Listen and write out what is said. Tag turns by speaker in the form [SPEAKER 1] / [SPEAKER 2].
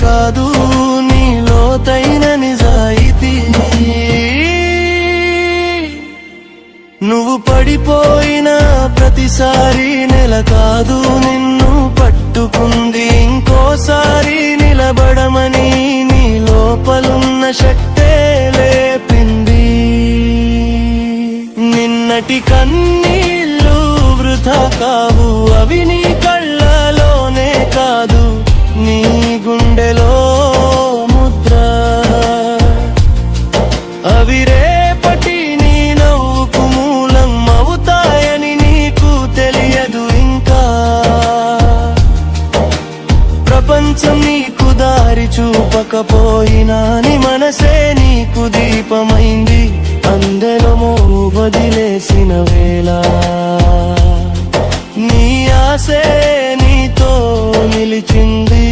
[SPEAKER 1] కాదు నీ లోతైన నిజాయితీ. నువ్వు పడిపోయిన ప్రతిసారి నెల కాదు నిన్ను పట్టుకుంది ఇంకోసారి నిలబడమని. నీ లోపలున్న శక్తే లేపింది. నిన్నటి కన్నీళ్ళు వృథా కావు, అవి నీ కళ్ళలోనే కాదు నీ గుండెలో ముద్ర. అవి రేపటి నీ నవ్వుకు మూలం అవుతాయని నీకు తెలియదు ఇంకా. ప్రపంచం నీకు దారి చూపకపోయినా నీ మనసే నీకు దీపమైంది. అందెలమో వదిలేసిన వేళ నీ ఆశే నీతో నిలిచింది.